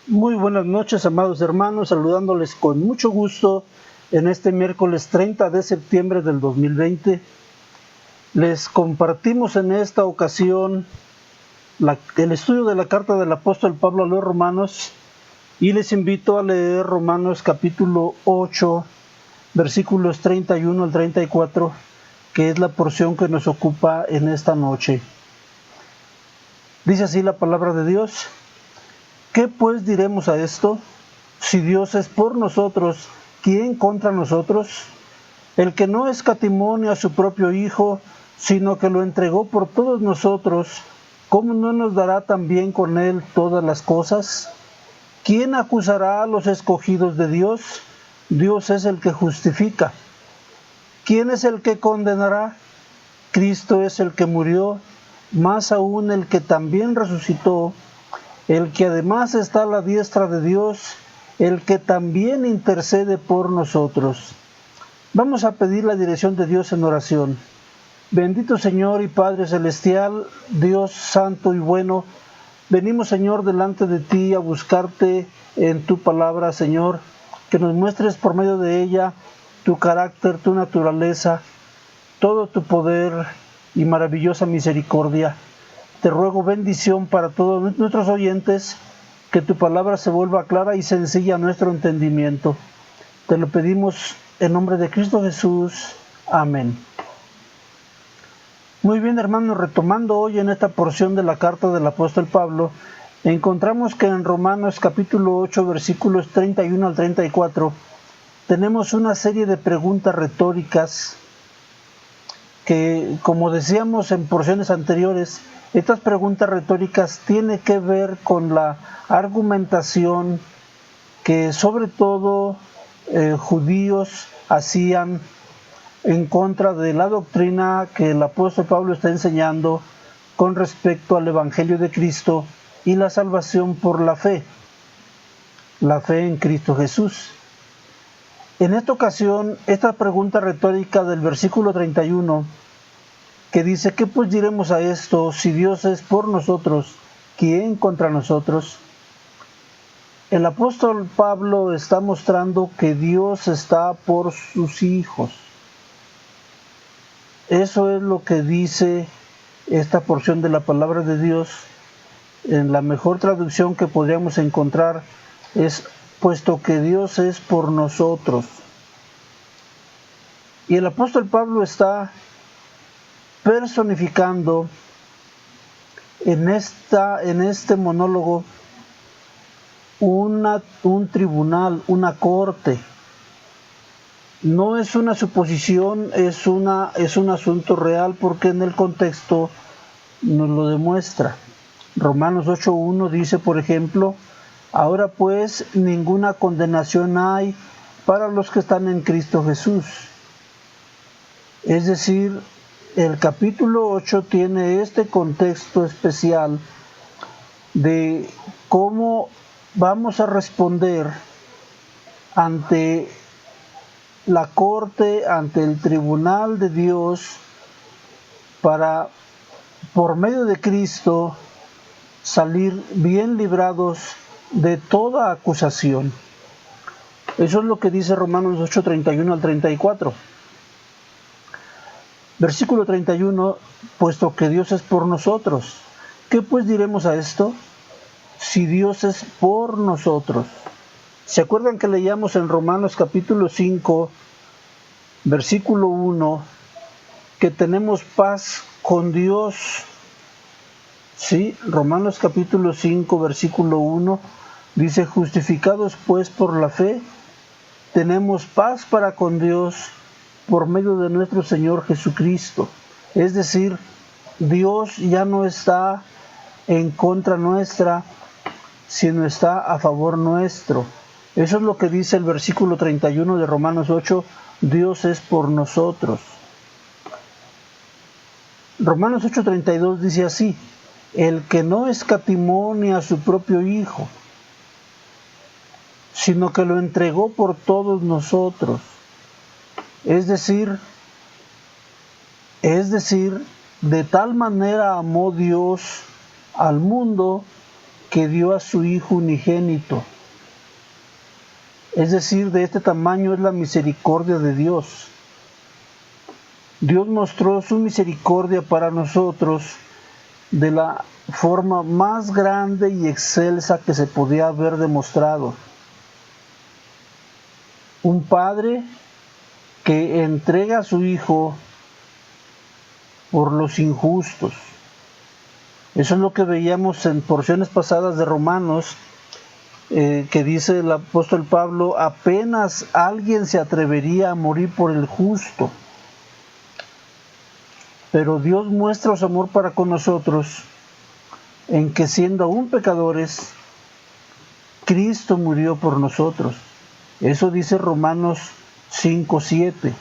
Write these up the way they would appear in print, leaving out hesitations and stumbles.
Muy buenas noches, amados hermanos, saludándoles con mucho gusto en este miércoles 30 de septiembre del 2020. Les compartimos en esta ocasión el estudio de la carta del apóstol Pablo a los Romanos y les invito a leer Romanos capítulo 8, versículos 31 al 34, que es la porción que nos ocupa en esta noche. Dice así la palabra de Dios: ¿Qué pues diremos a esto? Si Dios es por nosotros, ¿quién contra nosotros? El que no escatimó ni a su propio Hijo, sino que lo entregó por todos nosotros, ¿cómo no nos dará también con él todas las cosas? ¿Quién acusará a los escogidos de Dios? Dios es el que justifica. ¿Quién es el que condenará? Cristo es el que murió, más aún el que también resucitó, el que además está a la diestra de Dios, el que también intercede por nosotros. Vamos a pedir la dirección de Dios en oración. Bendito Señor y Padre Celestial, Dios santo y bueno, venimos, Señor, delante de ti a buscarte en tu palabra, Señor, que nos muestres por medio de ella tu carácter, tu naturaleza, todo tu poder y maravillosa misericordia. Te ruego bendición para todos nuestros oyentes, que tu palabra se vuelva clara y sencilla a nuestro entendimiento. Te lo pedimos en nombre de Cristo Jesús. Amén. Muy bien, hermanos, retomando hoy en esta porción de la carta del apóstol Pablo, encontramos que en Romanos capítulo 8, versículos 31 al 34, tenemos una serie de preguntas retóricas que, como decíamos en porciones anteriores, estas preguntas retóricas tienen que ver con la argumentación que sobre todo judíos hacían en contra de la doctrina que el apóstol Pablo está enseñando con respecto al Evangelio de Cristo y la salvación por la fe en Cristo Jesús. En esta ocasión, esta pregunta retórica del versículo 31, que dice: ¿qué pues diremos a esto? Si Dios es por nosotros, ¿quién contra nosotros? El apóstol Pablo está mostrando que Dios está por sus hijos. Eso es lo que dice esta porción de la palabra de Dios. En la mejor traducción que podríamos encontrar es: puesto que Dios es por nosotros. Y el apóstol Pablo está personificando en este monólogo un tribunal, una corte. No es una suposición, es un asunto real, porque en el contexto nos lo demuestra. Romanos 8:1 dice, por ejemplo: ahora pues ninguna condenación hay para los que están en Cristo Jesús. Es decir, el capítulo 8 tiene este contexto especial de cómo vamos a responder ante la corte, ante el tribunal de Dios, para, por medio de Cristo, salir bien librados de toda acusación. Eso es lo que dice Romanos 8, 31 al 34. Versículo 31, puesto que Dios es por nosotros, ¿qué pues diremos a esto? Si Dios es por nosotros. ¿Se acuerdan que leíamos en Romanos capítulo 5, versículo 1, que tenemos paz con Dios? Sí, Romanos capítulo 5, versículo 1, dice: justificados pues por la fe, tenemos paz para con Dios por medio de nuestro Señor Jesucristo. Es decir, Dios ya no está en contra nuestra, sino está a favor nuestro. Eso es lo que dice el versículo 31 de Romanos 8, Dios es por nosotros. Romanos 8:32 dice así: el que no escatimó ni a su propio Hijo, sino que lo entregó por todos nosotros. Es decir, de tal manera amó Dios al mundo que dio a su Hijo unigénito. Es decir, de este tamaño es la misericordia de Dios. Dios mostró su misericordia para nosotros de la forma más grande y excelsa que se podía haber demostrado. Un padre que entrega a su Hijo por los injustos. Eso es lo que veíamos en porciones pasadas de Romanos, que dice el apóstol Pablo: apenas alguien se atrevería a morir por el justo. Pero Dios muestra su amor para con nosotros en que, siendo aún pecadores, Cristo murió por nosotros. Eso dice Romanos 5:7.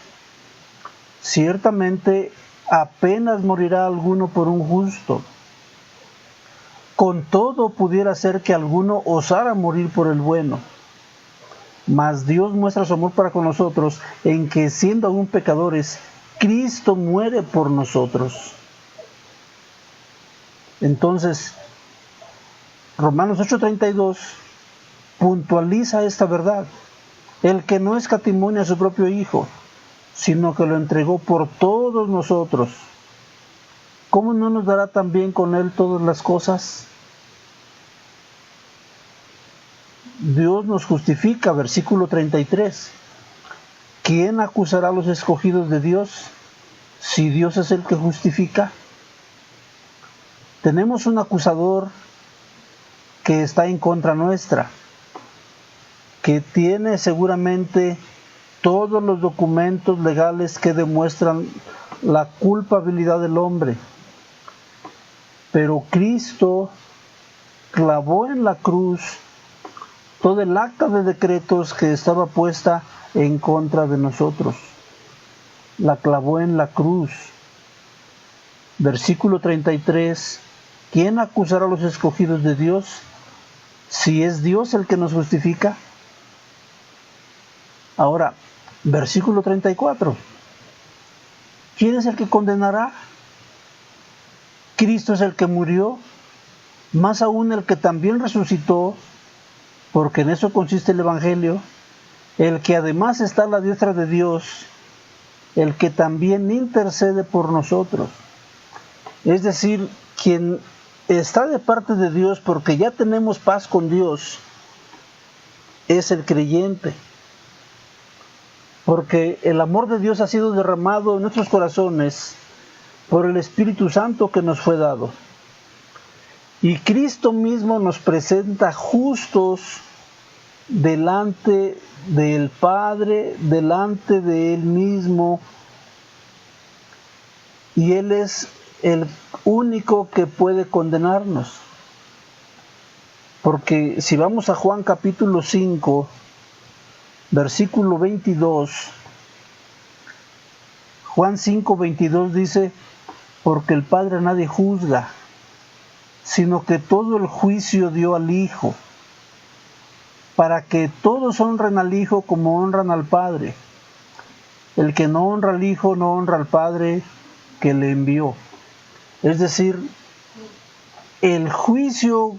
Ciertamente apenas morirá alguno por un justo. Con todo pudiera ser que alguno osara morir por el bueno. Mas Dios muestra su amor para con nosotros en que, siendo aún pecadores, Cristo muere por nosotros. Entonces, Romanos 8:32 puntualiza esta verdad. El que no escatimó a su propio Hijo, sino que lo entregó por todos nosotros, ¿cómo no nos dará también con Él todas las cosas? Dios nos justifica, versículo 33. ¿Quién acusará a los escogidos de Dios si Dios es el que justifica? Tenemos un acusador que está en contra nuestra, que tiene seguramente todos los documentos legales que demuestran la culpabilidad del hombre. Pero Cristo clavó en la cruz todo el acta de decretos que estaba puesta en contra de nosotros. La clavó en la cruz. Versículo 33. ¿Quién acusará a los escogidos de Dios si es Dios el que nos justifica? Ahora, versículo 34. ¿Quién es el que condenará? Cristo es el que murió, más aún el que también resucitó, porque en eso consiste el Evangelio, el que además está a la diestra de Dios, el que también intercede por nosotros. Es decir, quien está de parte de Dios porque ya tenemos paz con Dios es el creyente. Porque el amor de Dios ha sido derramado en nuestros corazones por el Espíritu Santo que nos fue dado. Y Cristo mismo nos presenta justos delante del Padre, delante de Él mismo. Y Él es el único que puede condenarnos. Porque si vamos a Juan capítulo 5, versículo 22, Juan 5:22 dice: porque el Padre a nadie juzga, sino que todo el juicio dio al Hijo, para que todos honren al Hijo como honran al Padre. El que no honra al Hijo no honra al Padre que le envió. Es decir, el juicio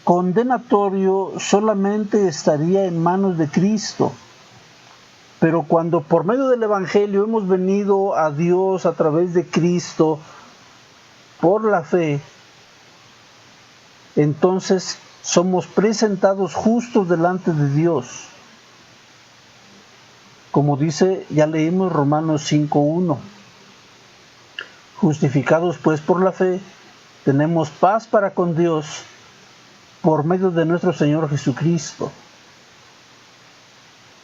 condenatorio solamente estaría en manos de Cristo. Pero cuando por medio del Evangelio hemos venido a Dios a través de Cristo por la fe, entonces somos presentados justos delante de Dios. Como dice, ya leímos Romanos 5:1. Justificados pues por la fe, tenemos paz para con Dios por medio de nuestro Señor Jesucristo.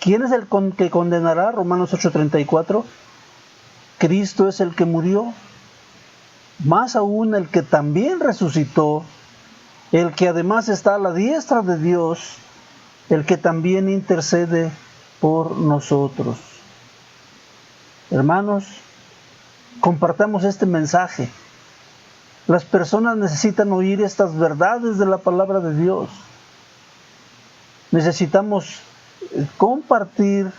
¿Quién es el que condenará? Romanos 8:34. Cristo es el que murió, más aún el que también resucitó, el que además está a la diestra de Dios, el que también intercede por nosotros. Hermanos, compartamos este mensaje. Las personas necesitan oír estas verdades de la palabra de Dios. Necesitamos compartir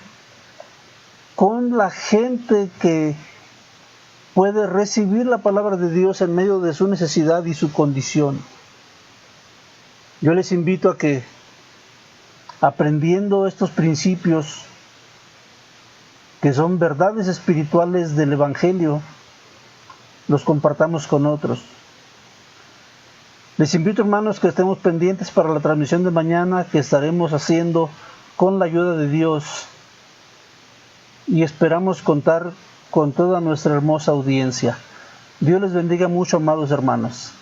con la gente que puede recibir la palabra de Dios en medio de su necesidad y su condición. Yo les invito a que, aprendiendo estos principios que son verdades espirituales del Evangelio, los compartamos con otros. Les invito, hermanos, que estemos pendientes para la transmisión de mañana que estaremos haciendo con la ayuda de Dios, y esperamos contar con toda nuestra hermosa audiencia. Dios les bendiga mucho, amados hermanos.